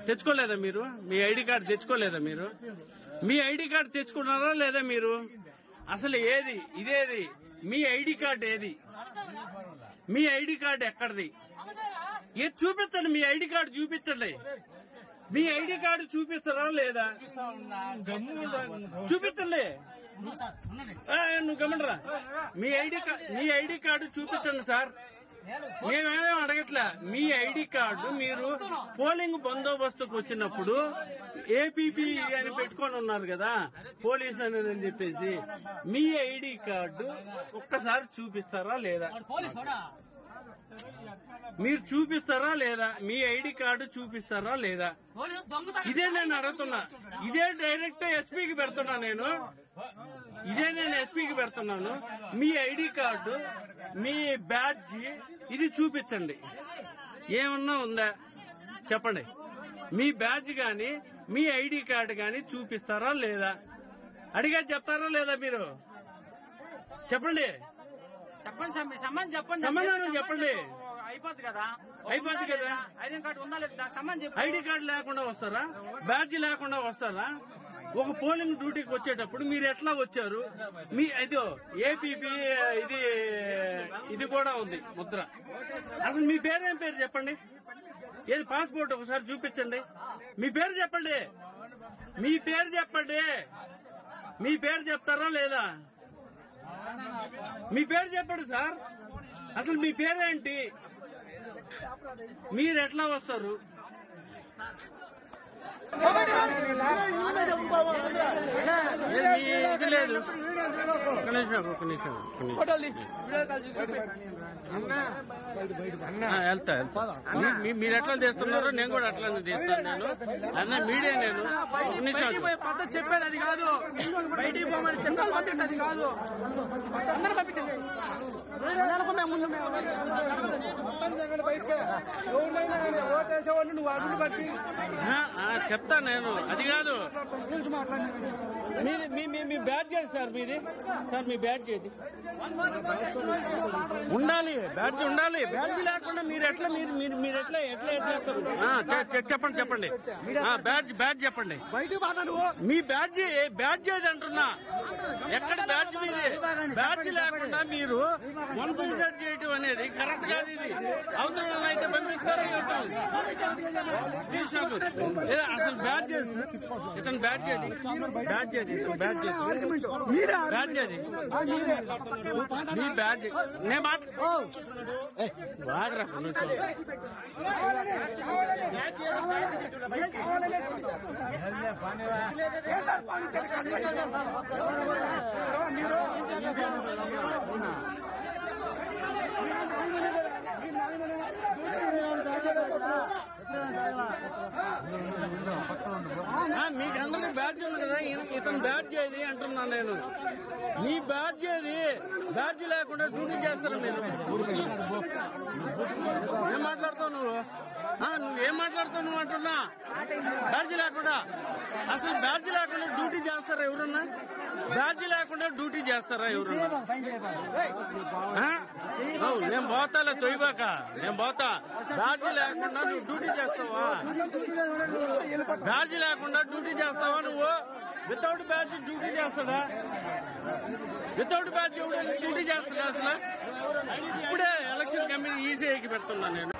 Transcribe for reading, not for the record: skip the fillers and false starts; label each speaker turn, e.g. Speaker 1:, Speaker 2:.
Speaker 1: తెచ్చుకోలేదా మీరు? మీ ID card తెచ్చుకోలేదా మీరు? మీ ID card తెచ్చుకున్నారా లేదా మీరు? అసలు ఏది ఇదేది? మీ ఐడి కార్డు ఏది? మీ ఐడి కార్డు ఎక్కడిది? ఏది చూపించండి, మీ ఐడి కార్డు చూపించండి. మీ ఐడి కార్డు చూపిస్తారా లేదా? చూపించండి. నువ్వు గమనరా. మీ ఐడి కార్డు చూపించండి సార్. మేమేమో అడగట్లా. మీ ఐడి కార్డు మీరు పోలింగ్ బందోబస్తుకు వచ్చినప్పుడు ఏపీపీ అని పెట్టుకొని ఉన్నారు కదా, పోలీస్ అని చెప్పేసి, మీ ఐడి కార్డు ఒక్కసారి చూపిస్తారా లేదా? మీరు చూపిస్తారా లేదా? మీ ఐడి కార్డు చూపిస్తారా లేదా? ఇదే నేను అడుగుతున్నా. ఇదే డైరెక్ట్ ఎస్పీకి పెడుతున్నా నేను. ఎస్పీకి పెడుతున్నాను. మీ ఐడి కార్డు, మీ బ్యాడ్జ్ ఇది చూపించండి. ఏమన్నా ఉందా చెప్పండి. మీ బ్యాడ్జ్ గాని మీ ఐడి కార్డు గాని చూపిస్తారా లేదా? అడిగా చెప్తారా లేదా? మీరు చెప్పండి. సమాధానం చెప్పండి.
Speaker 2: అయిపోద్ది కదా. ఐడి కార్డు ఉందా లేదా?
Speaker 1: ఐడి కార్డు లేకుండా వస్తారా? బ్యాడ్జ్ లేకుండా వస్తారా? ఒక పోలింగ్ డ్యూటీకి వచ్చేటప్పుడు మీరు ఎట్లా వచ్చారు? మీ అదో ఏపీపీ ఇది కూడా ఉంది ముద్ర. అసలు మీ పేరేం పేరు చెప్పండి. ఏది పాస్పోర్ట్ ఒకసారి చూపించండి. మీ పేరు చెప్పండి. మీ పేరు చెప్పండి. మీ పేరు చెప్తారా లేదా? మీ పేరు చెప్పండి సార్. అసలు మీ పేరేంటి? మీరు ఎట్లా వస్తారు? ఇది లేదు. ఒక నిమిషం. వెళ్తా. మీరు ఎట్లా చేస్తున్నారో నేను కూడా అట్లానే చేస్తాను. నేను అన్న మీడియా. నేను
Speaker 2: పద్ధతి చెప్పాను, అది కాదు. బయటికి పోమని చెప్పాలి, పద్ధతి అది కాదు. అందరూ పంపించండి.
Speaker 1: చెప్తా నేను, అది కాదు. మీ బ్యాడ్జ్ ఏది సార్? మీది సార్, మీ బ్యాడ్జ్ ఏది? ఉండాలి, బ్యాడ్జ్ ఉండాలి. బ్యాడ్జ్ లేకుండా మీరు ఎట్లా చెప్పండి. బ్యాడ్జ్ చెప్పండి. మీ బ్యాడ్జ్ ఏది అంటున్నా? ఎక్కడ బ్యాడ్జ్ మీది? బ్యాడ్జ్ లేకుండా మీరు వన్ సూసైడ్ చేయటం అనేది కరెక్ట్ కాదు. ఇది అవతల అయితే పంపిస్తారా? అసలు బ్యాడ్జ్ ఇతను బ్యాడ్జ్ ఏది? బ్యాడ్జ్ ఏది? బ్యాడ్జ్ ఏది? మీ బ్యాడ్జ్ నేను బాగా మీకందరికీ బ్యాడ్జ్ ఉంది కదా, ఇతను బ్యాడ్జ్ ఏది అంటున్నాను నేను. మీ బ్యాడ్జ్ ఏది? బ్యాడ్జ్ లేకుండా డ్యూటీ చేస్తారు మీరు. ఏం మాట్లాడతావు నువ్వు? నువ్వేం మాట్లాడుతావు నువ్వు అంటున్నా? బ్యాడ్జ్ లేకుండా, అసలు బ్యాడ్జ్ లేకుండా డ్యూటీ చేస్తారా ఎవరన్నా? బ్యాడ్జ్ లేకుండా డ్యూటీ చేస్తారా ఎవరన్నా? నేను పోతాలే తొయ్యబాక, నేను పోతా. బ్యాడ్జ్ లేకుండా నువ్వు డ్యూటీ చేస్తావా? బ్యాడ్జ్ లేకుండా డ్యూటీ చేస్తావా నువ్వు? వితౌట్ బ్యాడ్జ్ డ్యూటీ చేస్తాడా? వితౌట్ బ్యాడ్జ్ డ్యూటీ చేస్తాడా? అసలు ఇప్పుడే ఎలక్షన్ కమిషన్ ఈసీఐకి పెడుతున్నా నేను.